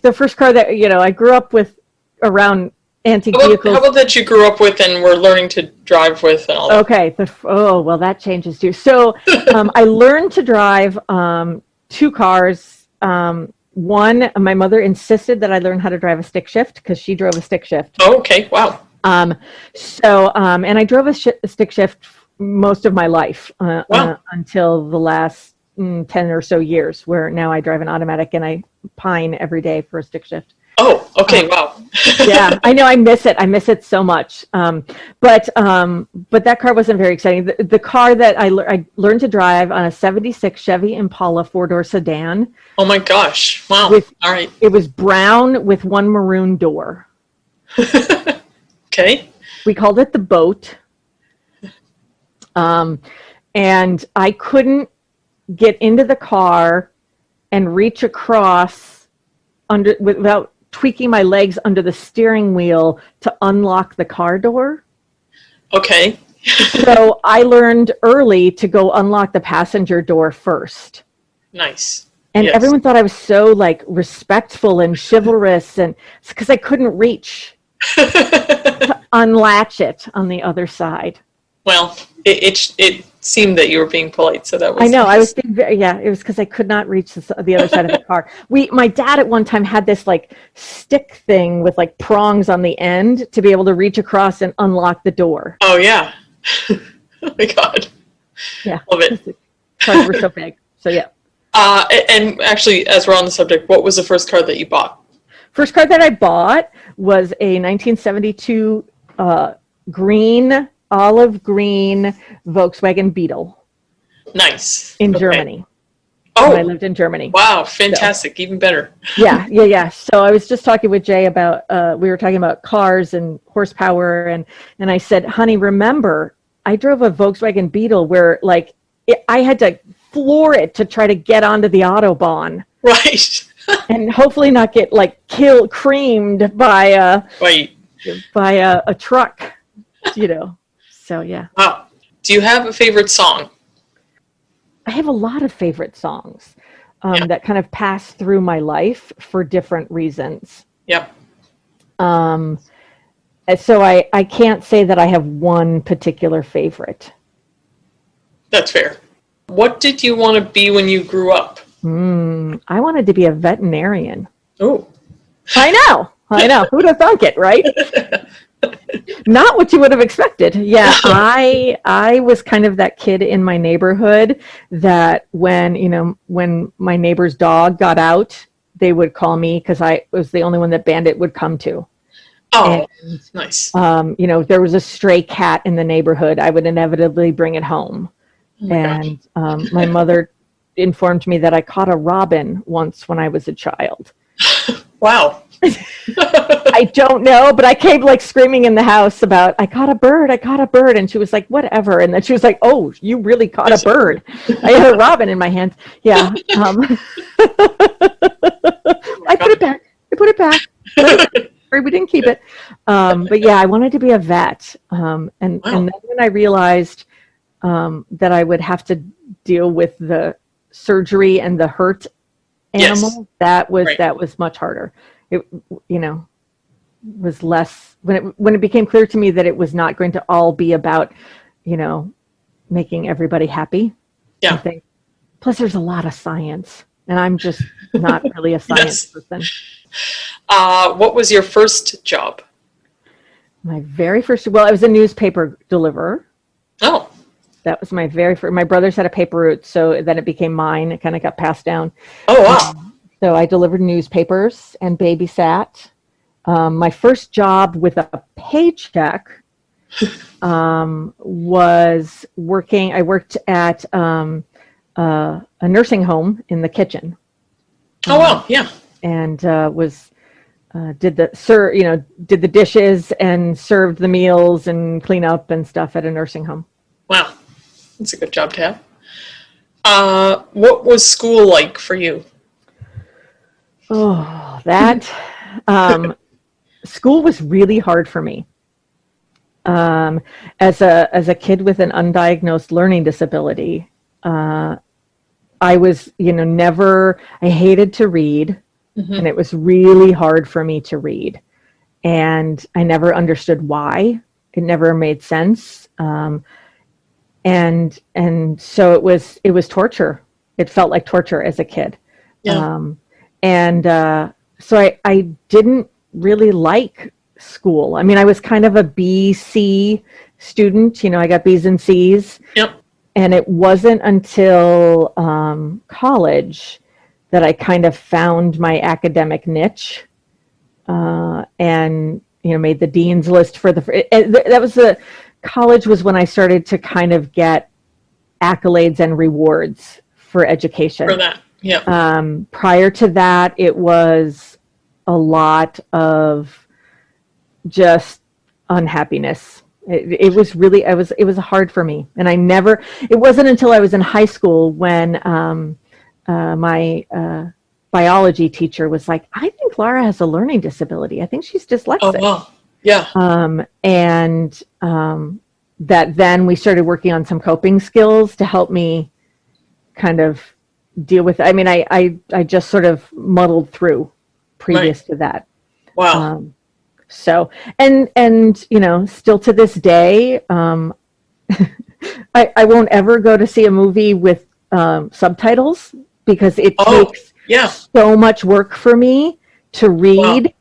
the first car that I grew up with around antique vehicles. How about that you grew up with and were learning to drive with and all that? Okay. Well, that changes too. So I learned to drive 2 cars. One, my mother insisted that I learn how to drive a stick shift because she drove a stick shift. Oh, okay. Wow. And I drove a stick shift most of my life Wow. until the last 10 or so years, where now I drive an automatic and I pine every day for a stick shift. Oh, okay. Wow. Yeah, I know. I miss it. I miss it so much. But that car wasn't very exciting. The car that I learned to drive on a 76 Chevy Impala 4-door sedan. Oh my gosh. Wow. All right. It was brown with one maroon door. Okay. We called it the boat. And I couldn't get into the car and reach across without tweaking my legs under the steering wheel to unlock the car door. Okay. So I learned early to go unlock the passenger door first. Nice. And Yes. everyone thought I was so like respectful and chivalrous, and it's because I couldn't reach to unlatch it on the other side. Well, it seemed that you were being polite, so that was. I know. Nice. I was being it was because I could not reach the other side of the car. My dad at one time had this like stick thing with like prongs on the end to be able to reach across and unlock the door. Oh yeah. Oh my God. Yeah. Love it. Cars were so big. So yeah. And actually, as we're on the subject, what was the first car that you bought? First car that I bought was a 1972 olive green Volkswagen Beetle. Nice. In Okay. Germany. Oh, When I lived in Germany. Wow, fantastic. So, even better. Yeah. So I was just talking with Jay about, we were talking about cars and horsepower, and I said, honey, remember, I drove a Volkswagen Beetle where like I had to floor it to try to get onto the Autobahn. Right. And hopefully not get like creamed by a truck, So yeah. Wow. Do you have a favorite song? I have a lot of favorite songs that kind of pass through my life for different reasons. Yep. So I can't say that I have one particular favorite. That's fair. What did you want to be when you grew up? I wanted to be a veterinarian. Oh. I know. Who'd have thunk it, right? Not what you would have expected. Yeah, I was kind of that kid in my neighborhood that when my neighbor's dog got out, they would call me because I was the only one that Bandit would come to. Oh, and, nice. There was a stray cat in the neighborhood, I would inevitably bring it home. Oh my gosh. My mother informed me that I caught a robin once when I was a child. Wow. I don't know, but I came like screaming in the house about, I caught a bird. And she was like, whatever. And then she was like, oh, you really caught a bird. I had a robin in my hand. Yeah. I put it back. We didn't keep it. But yeah, I wanted to be a vet. And then when I realized that I would have to deal with the surgery and the hurt animal, that was much harder. It was less when it became clear to me that it was not going to all be about making everybody happy. Yeah. I think. Plus, there's a lot of science, and I'm just not really a science person. What was your first job? My very first, I was a newspaper deliverer. Oh. That was my very first. My brothers had a paper route, so then it became mine. It kind of got passed down. Oh, wow. So I delivered newspapers and babysat. My first job with a paycheck was working. I worked at a nursing home in the kitchen. Oh, wow. Yeah. And did the dishes and served the meals and clean up and stuff at a nursing home. Wow. That's a good job to have. What was school like for you? Oh, that school was really hard for me. As a kid with an undiagnosed learning disability, I was, I hated to read, and it was really hard for me to read. And I never understood why. It never made sense. And so it was torture. It felt like torture as a kid. Yeah. So I didn't really like school. I mean, I was kind of a B, C student. I got B's and C's. Yep. And it wasn't until college that I kind of found my academic niche, and made the dean's list for college was when I started to kind of get accolades and rewards for education. For that, yeah. Prior to that, it was a lot of just unhappiness. It was hard for me, and it wasn't until I was in high school when my biology teacher was like, I think Lara has a learning disability. I think she's dyslexic. Oh, wow. Yeah. That then we started working on some coping skills to help me kind of deal with it. I mean, I just sort of muddled through previous to that. Wow. So, and still to this day, I won't ever go to see a movie with subtitles because it takes so much work for me to read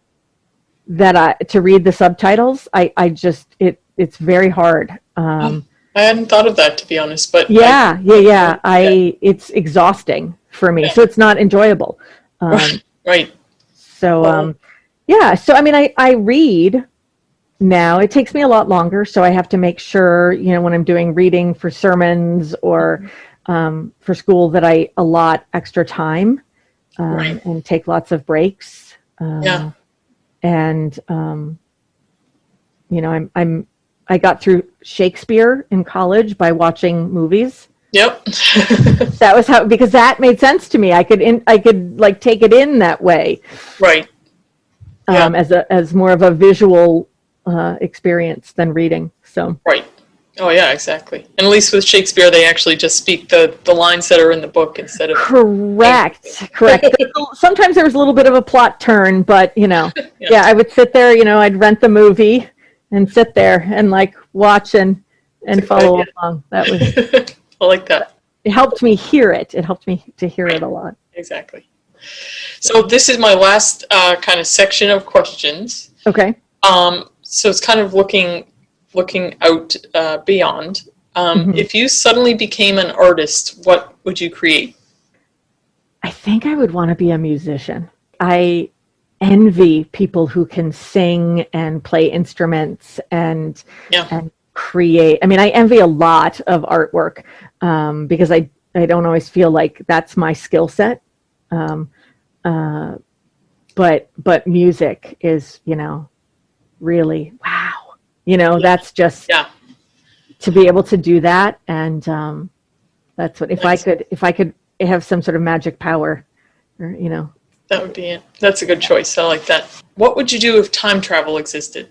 to read the subtitles. It's very hard. I hadn't thought of that, to be honest, but it's exhausting for me, so it's not enjoyable. Right. So, so I mean, I read now. It takes me a lot longer, so I have to make sure, when I'm doing reading for sermons or for school, that I allot extra time and take lots of breaks. And I got through Shakespeare in college by watching movies. Yep. That was because that made sense to me. I could like take it in that way. Right. As more of a visual experience than reading. So. Right. Oh yeah, exactly. And at least with Shakespeare, they actually just speak the lines that are in the book instead of. Correct. Sometimes there was a little bit of a plot turn, but I would sit there. I'd rent the movie and sit there and like watch and follow along. That was. I like that. It helped me hear it. It helped me to hear it a lot. Exactly. So this is my last kind of section of questions. Okay. So it's kind of looking out beyond. If you suddenly became an artist, what would you create? I think I would want to be a musician. I envy people who can sing and play instruments and create. I mean, I envy a lot of artwork because I don't always feel like that's my skill set. But music is, really, wow. That's just to be able to do that. And that's what, if I could have some sort of magic power or, That would be it. That's a good choice. I like that. What would you do if time travel existed?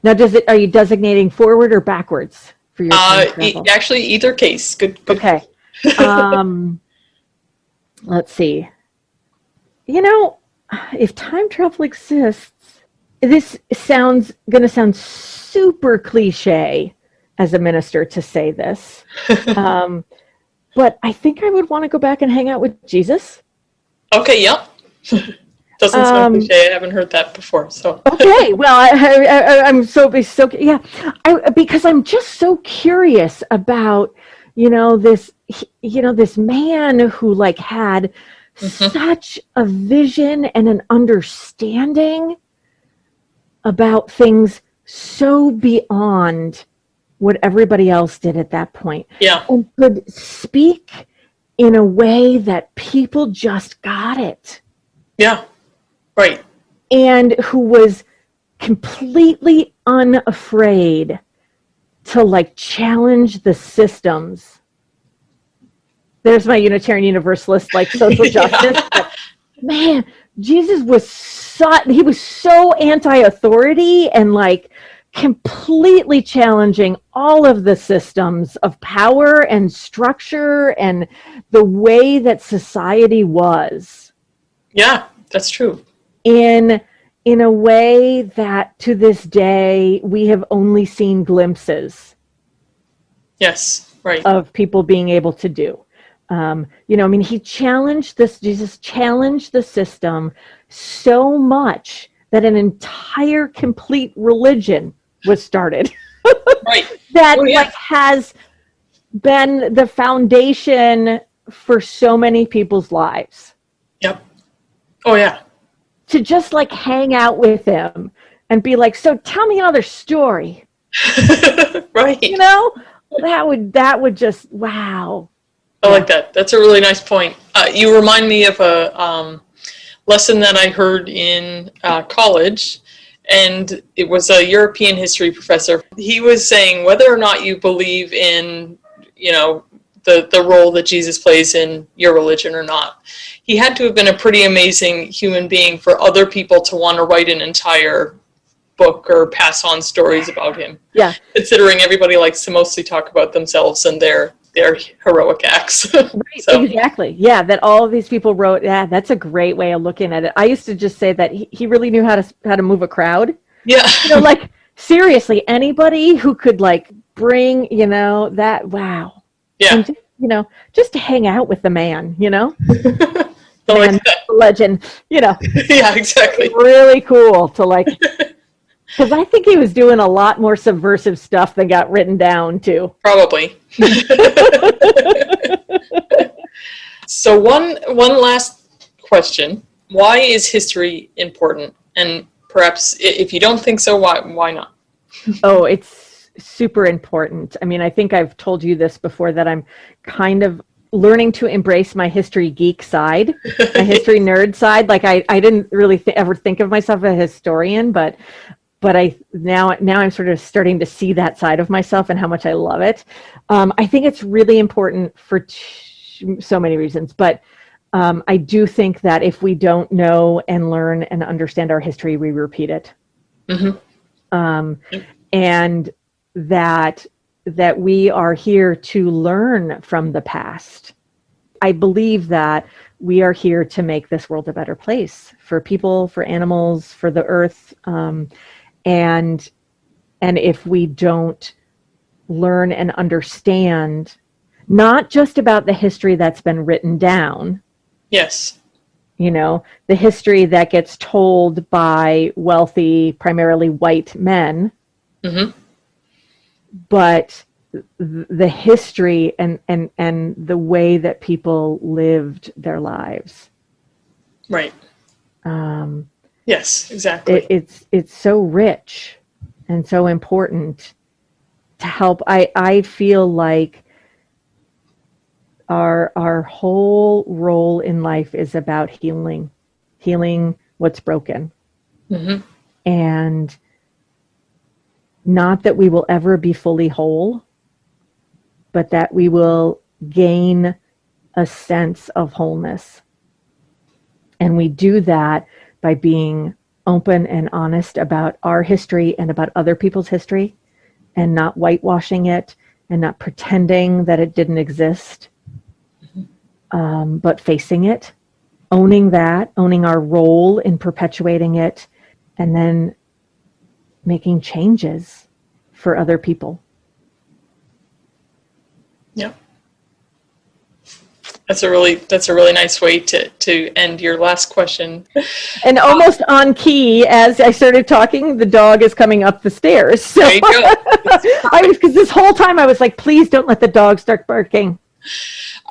Now, are you designating forward or backwards for your time travel? Actually, either case. Good. Okay. Let's see. If time travel exists, this going to sound super cliche as a minister to say this, but I think I would want to go back and hang out with Jesus. Okay. Yep. Doesn't sound cliche. I haven't heard that before. So okay, well, I'm so because I'm just so curious about this man who like had such a vision and an understanding about things so beyond what everybody else did at that point. Yeah, and could speak in a way that people just got it. Yeah. Right. And who was completely unafraid to like challenge the systems. There's my Unitarian Universalist, like social justice. But, man, Jesus was so anti-authority and like completely challenging all of the systems of power and structure and the way that society was. Yeah, that's true. In a way that to this day we have only seen glimpses. Yes, right. Of people being able to do. Jesus challenged the system so much that an entire complete religion was started. Right. that like has been the foundation for so many people's lives. Yep. Oh yeah. To just like hang out with him and be like, so tell me another story. Right. You know, that would just, wow. I like that. That's a really nice point. You remind me of a lesson that I heard in college, and it was a European history professor. He was saying whether or not you believe in, the role that Jesus plays in your religion or not, he had to have been a pretty amazing human being for other people to want to write an entire book or pass on stories about him. Yeah. Considering everybody likes to mostly talk about themselves and their heroic acts. Right, So. exactly. Yeah, that all of these people wrote. Yeah, that's a great way of looking at it. I used to just say that he really knew how to move a crowd. Yeah. Like seriously, anybody who could like bring, that, wow. Yeah. And just to hang out with the man, I man, like that. legend, Yeah, exactly. really cool to like, because I think he was doing a lot more subversive stuff than got written down too. Probably. So one last question. Why is history important? And perhaps if you don't think so, why not? Oh, it's super important. I mean, I think I've told you this before, that I'm kind of learning to embrace my history geek side, my history nerd side. Like I didn't really ever think of myself as a historian, but now I'm sort of starting to see that side of myself and how much I love it. I think it's really important for so many reasons, but I do think that if we don't know and learn and understand our history, we repeat it. Mm-hmm. And that we are here to learn from the past. I believe that we are here to make this world a better place for people, for animals, for the earth. And if we don't learn and understand, not just about the history that's been written down. Yes. The history that gets told by wealthy, primarily white men. Mm-hmm. But the history and the way that people lived their lives. Right. Yes, exactly. It's so rich and so important to help. I feel like our whole role in life is about healing what's broken. Mm-hmm. And not that we will ever be fully whole, but that we will gain a sense of wholeness. And we do that by being open and honest about our history and about other people's history, and not whitewashing it and not pretending that it didn't exist, but facing it, owning our role in perpetuating it, and then making changes for other people. Yeah. That's a really nice way to end your last question. And almost on key, as I started talking, the dog is coming up the stairs. So there you go. Because this whole time I was like, please don't let the dog start barking.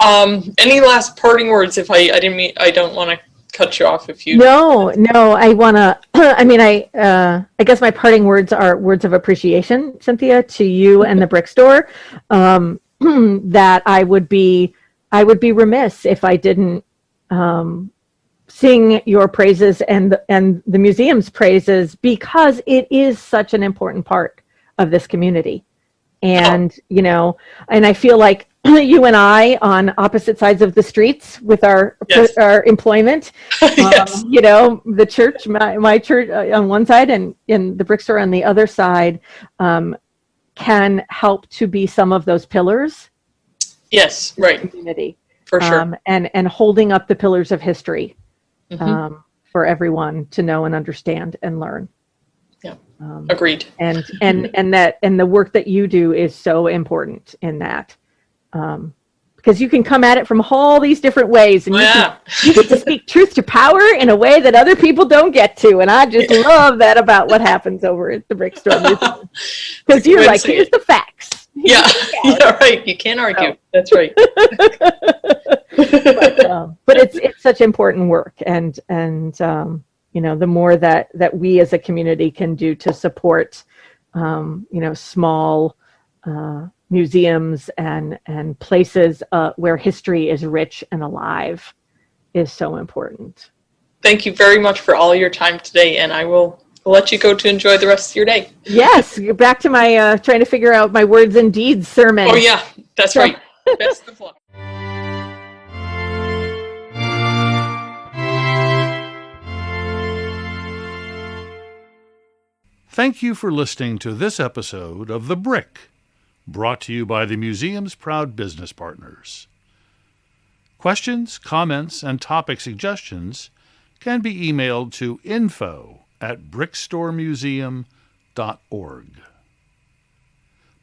Any last parting words? If I don't want to cut you off if you. No, I want to, I guess my parting words are words of appreciation, Cynthia, to you and the Brick Store, that I would be remiss if I didn't sing your praises and the museum's praises, because it is such an important part of this community. And, and I feel like you and I on opposite sides of the streets with our employment, Yes. The church, my church on one side and the Brick Store on the other side, can help to be some of those pillars. Yes, right. Community. For sure. And holding up the pillars of history, mm-hmm. For everyone to know and understand and learn. Yeah. Agreed. And the work that you do is so important in that, because you can come at it from all these different ways, and Yeah. you get to speak truth to power in a way that other people don't get to. And I just love that about what happens over at the Brick Store Museum. Because you're like, here's the facts. Yeah, yeah, right. You can't argue. So. That's right. But it's such important work, and you know, the more that we as a community can do to support, you know, small museums and places where history is rich and alive is so important. Thank you very much for all your time today, and I will let you go to enjoy the rest of your day. Yes, back to my trying to figure out my words and deeds sermon. Oh yeah, that's right. Best of luck. Thank you for listening to this episode of The Brick, brought to you by the museum's proud business partners. Questions, comments, and topic suggestions can be emailed to info@brickstoremuseum.org.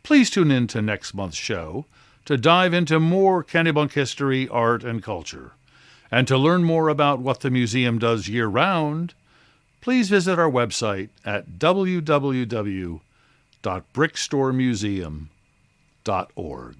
Please tune in to next month's show to dive into more Kennebunk history, art, and culture. And to learn more about what the museum does year-round, please visit our website at www.brickstoremuseum.org.